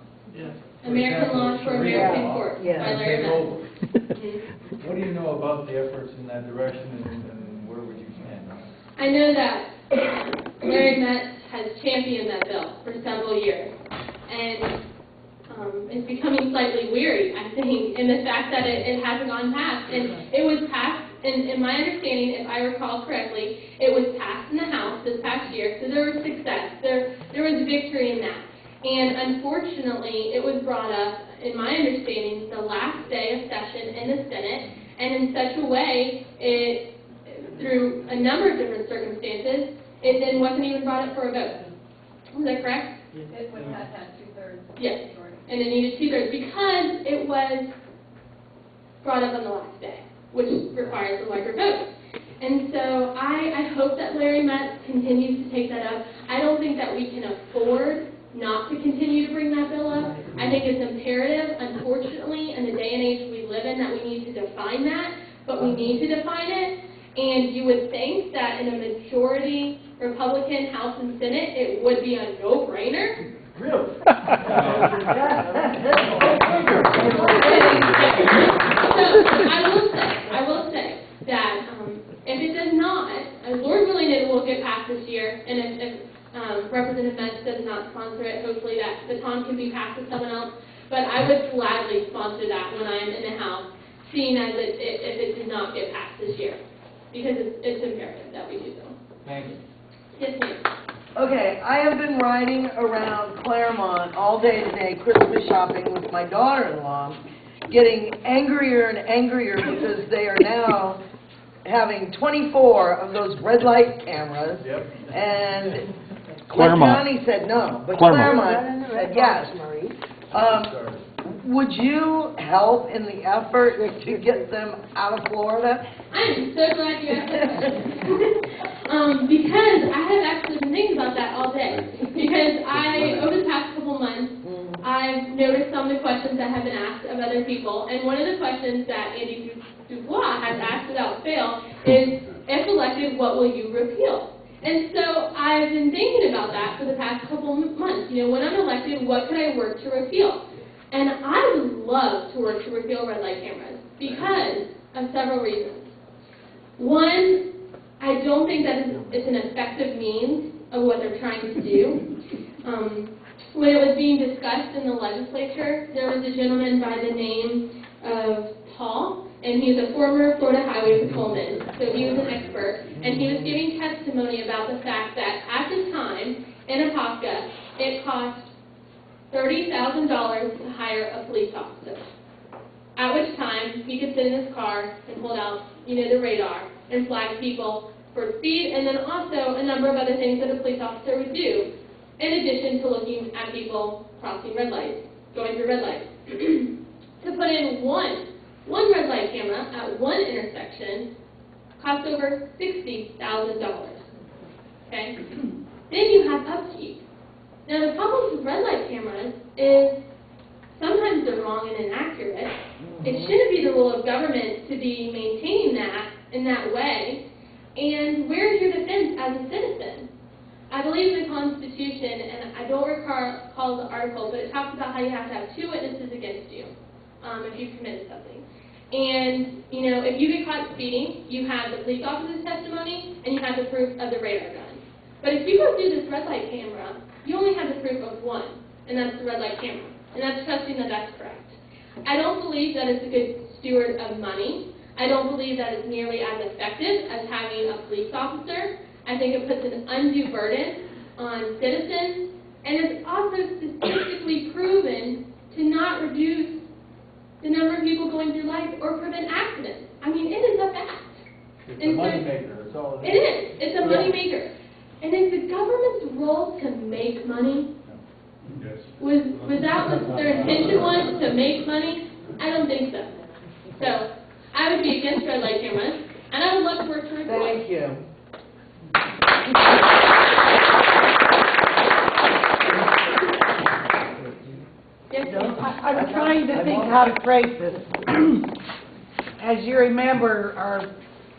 American Law for American Court by Larry take Metz. over. What do you know about the efforts in that direction, and where would you stand on it? I know that Larry Metz has championed that bill for several years, and it's becoming slightly weary, I think, in the fact that it hasn't gone past. And it was passed, in my understanding, if I recall correctly, it was passed in the House this past year, so there was success. There was victory in that. And unfortunately, it was brought up, in my understanding, the last day of session in the Senate, and in such a way, through a number of different circumstances, it then wasn't even brought up for a vote. Is that correct? It would have had 2/3. Yes. And it needed 2/3 because it was brought up on the last day, which requires a larger vote. And so I hope that Larry Metz continues to take that up. I don't think that we can afford not to continue to bring that bill up. I think it's imperative, unfortunately, in the day and age we live in, that we need to define that, but we need to define it. And you would think that in a majority Republican House and Senate, it would be a no-brainer. Really? So I will say that if it does not, Lord willing, it will get passed this year, and if Representative Metz does not sponsor it, hopefully that baton can be passed to someone else. But I would gladly sponsor that when I'm in the House, seeing as if it did not get passed this year, because it's imperative that we do so. Thank you. Yes, ma'am. Okay, I have been riding around Claremont all day today, Christmas shopping with my daughter-in-law, getting angrier and angrier because they are now having 24 of those red light cameras. Yep. And Claremont. County said no, but Claremont. Claremont said yes. Would you help in the effort to get them out of Florida? I'm so glad you asked that question. Because I have actually been thinking about that all day. Because over the past couple months, I've noticed some of the questions that have been asked of other people. And one of the questions that Andy Dubois has asked without fail is, if elected, what will you repeal? And so I've been thinking about that for the past couple months. You know, when I'm elected, what could I work to repeal? And I would love to work to repeal red light cameras because of several reasons. One, I don't think that it's an effective means of what they're trying to do. When it was being discussed in the legislature, there was a gentleman by the name of Paul, and he's a former Florida Highway Patrolman, so he was an expert, and he was giving testimony about the fact that at the time in Apopka, it cost $30,000 to hire a police officer, at which time he could sit in his car and hold out, the radar and flag people for speed, and then also a number of other things that a police officer would do, in addition to looking at people crossing red lights, going through red lights. To put in one red light camera at one intersection costs over $60,000. Okay? Then you have upkeep. Now, the problem with red light cameras is sometimes they're wrong and inaccurate. It shouldn't be the role of government to be maintaining that in that way. And where's your defense as a citizen? I believe in the Constitution, and I don't recall the article, but it talks about how you have to have 2 witnesses against you if you've committed something. And, if you get caught speeding, you have the police officer's testimony, and you have the proof of the radar gun. But if you go through this red light camera, you only have the proof of one, and that's the red light camera. And that's trusting that that's correct. I don't believe that it's a good steward of money. I don't believe that it's nearly as effective as having a police officer. I think it puts an undue burden on citizens, and it's also statistically proven to not reduce the number of people going through life or prevent accidents. I mean, it is a fact. It's a moneymaker, that's all it is. It is. It's a moneymaker. And is the government's role to make money? Yes. Was that what their intention was, to make money? I don't think so. So, I would be against red light cameras, and I would love to work to repeal it. Thank you. Yes, ma'am. I'm trying to think how to phrase this. As you remember, our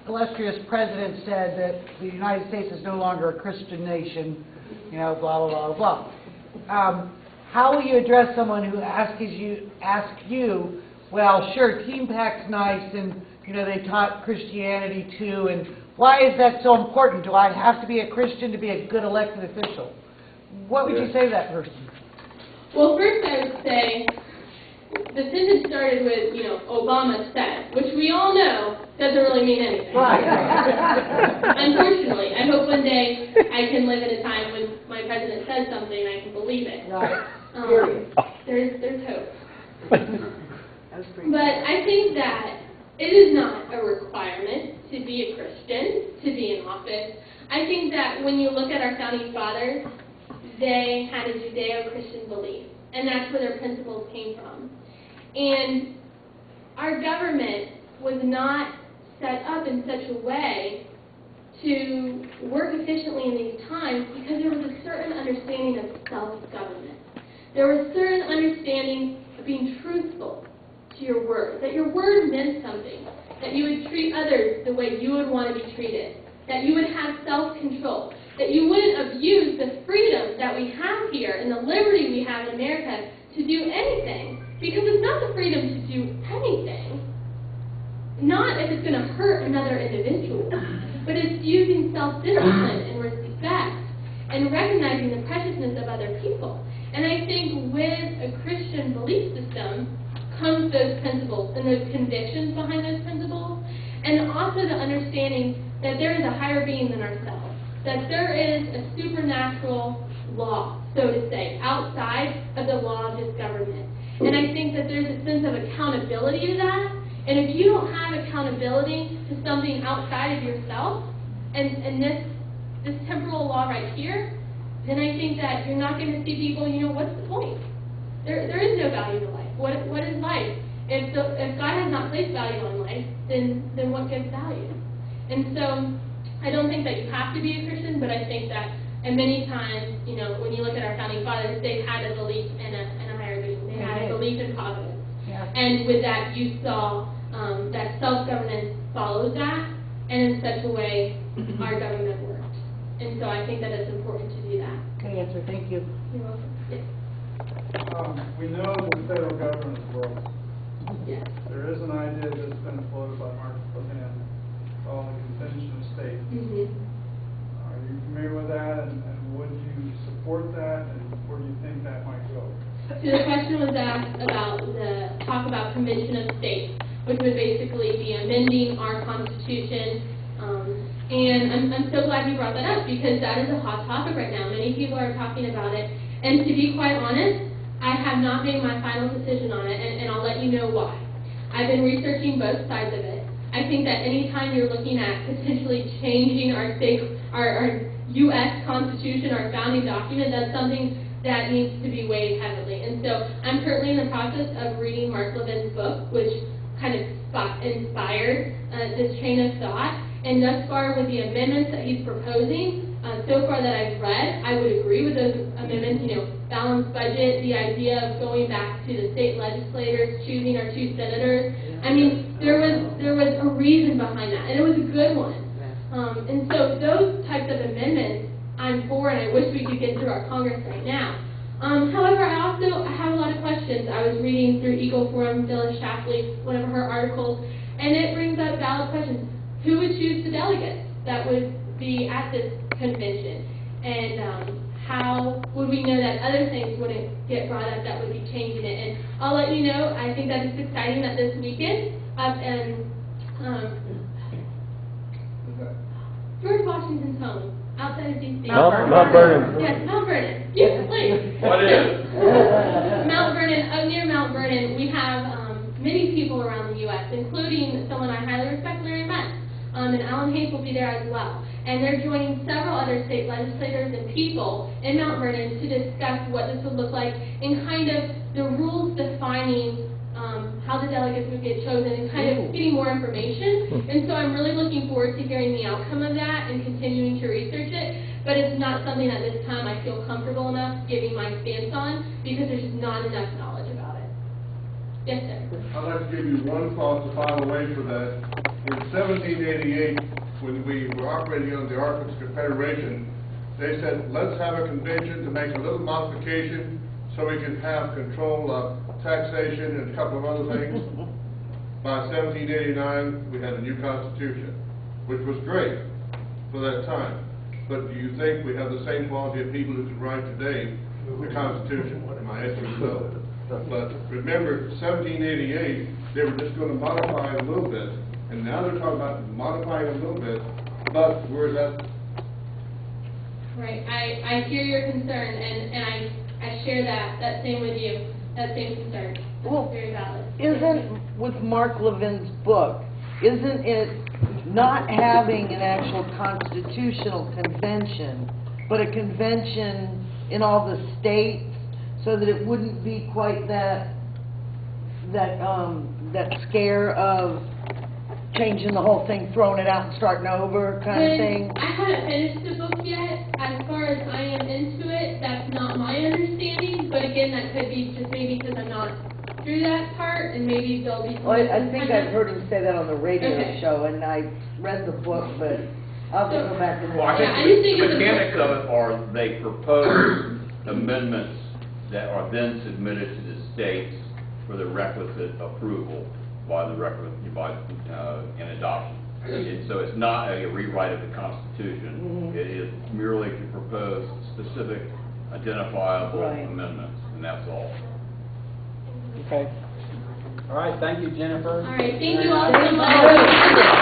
illustrious president said that the United States is no longer a Christian nation, blah, blah, blah, blah. How will you address someone who asks you, well, sure, TeenPact's nice, and, they taught Christianity too, and why is that so important? Do I have to be a Christian to be a good elected official? What would you say to that person? Well, first I would say, the sentence started with, Obama said, which we all know doesn't really mean anything. Right. Unfortunately, I hope one day I can live in a time when my president says something and I can believe it. Right. There's hope. But I think that it is not a requirement to be a Christian to be in office. I think that when you look at our founding fathers, they had a Judeo-Christian belief, and that's where their principles came from. And our government was not set up in such a way to work efficiently in these times because there was a certain understanding of self-government. There was a certain understanding of being truthful to your word, that your word meant something, that you would treat others the way you would want to be treated, that you would have self-control, that you wouldn't abuse the freedom that we have here and the liberty we have in America to do anything, because it's not the freedom to do anything, not if it's going to hurt another individual, but it's using self-discipline and respect and recognizing the preciousness of other people. And I think with a Christian belief system comes those principles and those convictions behind those principles, and also the understanding that there is a higher being than ourselves, that there is a supernatural law, so to say, outside of the law of this government. And I think that there's a sense of accountability to that. And if you don't have accountability to something outside of yourself, and this temporal law right here, then I think that you're not going to see people, what's the point? There is no value to life. What is life? If God has not placed value on life, then what gives value? And so I don't think that you have to be a Christian, but I think that, and many times, when you look at our founding fathers, they've had a belief in a higher being. They had a belief in providence. Yeah. And with that, you saw that self-governance follows that, and in such a way, our government worked. And so I think that it's important to do that. Okay, answer. Thank you. You're welcome. Yes. We know the federal government is broke. Yes. There is an idea that's been floated by Mark Levin called the Convention of States. Mm-hmm. Are you familiar with that, and would you support that, and where do you think that might go? So the question was asked about the talk about Convention of States, which would basically be amending our Constitution. And I'm so glad you brought that up, because that is a hot topic right now. Many people are talking about it. And to be quite honest, I have not made my final decision on it, and I'll let you know why. I've been researching both sides of it. I think that anytime you're looking at potentially changing our U.S. Constitution, our founding document, that's something that needs to be weighed heavily. And so I'm currently in the process of reading Mark Levin's book, which kind of inspired this train of thought. And thus far, with the amendments that he's proposing, so far that I've read, I would agree with those amendments, balanced budget, the idea of going back to the state legislators, choosing our 2 senators. I mean, there was a reason behind that, and it was a good one. And so those types of amendments I'm for, and I wish we could get through our Congress right now. However, I have a lot of questions. I was reading through Eagle Forum, Phyllis Schlafly, one of her articles, and it brings up valid questions. Who would choose the delegates that would be at this convention? And how would we know that other things wouldn't get brought up that would be changing it? And I'll let you know, I think that it's exciting that this weekend up in George Washington's home, outside of D.C. Mount Vernon. Yes, Mount Vernon. Yes, please. What is? Mount Vernon, near Mount Vernon, we have many people around the U.S., including someone I highly respect, Larry Metz. And Alan Hayes will be there as well. And they're joining several other state legislators and people in Mount Vernon to discuss what this would look like and kind of the rules defining how the delegates would get chosen and kind of getting more information. And so I'm really looking forward to hearing the outcome of that and continuing to research it. But it's not something at this time I feel comfortable enough giving my stance on, because there's just not enough knowledge about it. Yes, sir. I'd like to give you one thought to file away for that. In 1788, when we were operating under the Articles of Confederation, they said, let's have a convention to make a little modification so we can have control of taxation and a couple of other things. By 1789, we had a new constitution, which was great for that time. But do you think we have the same quality of people who can write today the Constitution? My answer is no. But remember, 1788, they were just going to modify it a little bit, and now they're talking about modifying it a little bit, but where's that? Right. I hear your concern, and I share that same with you, that same concern. That's very valid. Isn't, with Mark Levin's book, isn't it not having an actual constitutional convention, but a convention in all the states, so that it wouldn't be quite that scare of changing the whole thing, throwing it out and starting over kind of thing? I haven't finished the book yet. As far as I am into it, that's not my understanding, but again, that could be just maybe because I'm not through that part, and maybe there'll be some... Well, I think I've heard him say that on the radio Okay. show, and I read the book, but I'll have to go back and... Well, I Yeah, I think just think the it's mechanics of it are they propose amendments that are then submitted to the states for the requisite approval by the and adoption. And so it's not a rewrite of the Constitution. It is merely to propose specific identifiable Right. amendments, and that's all. Okay. All right, thank you, Jennifer. All right, thank Very you all nice. so much.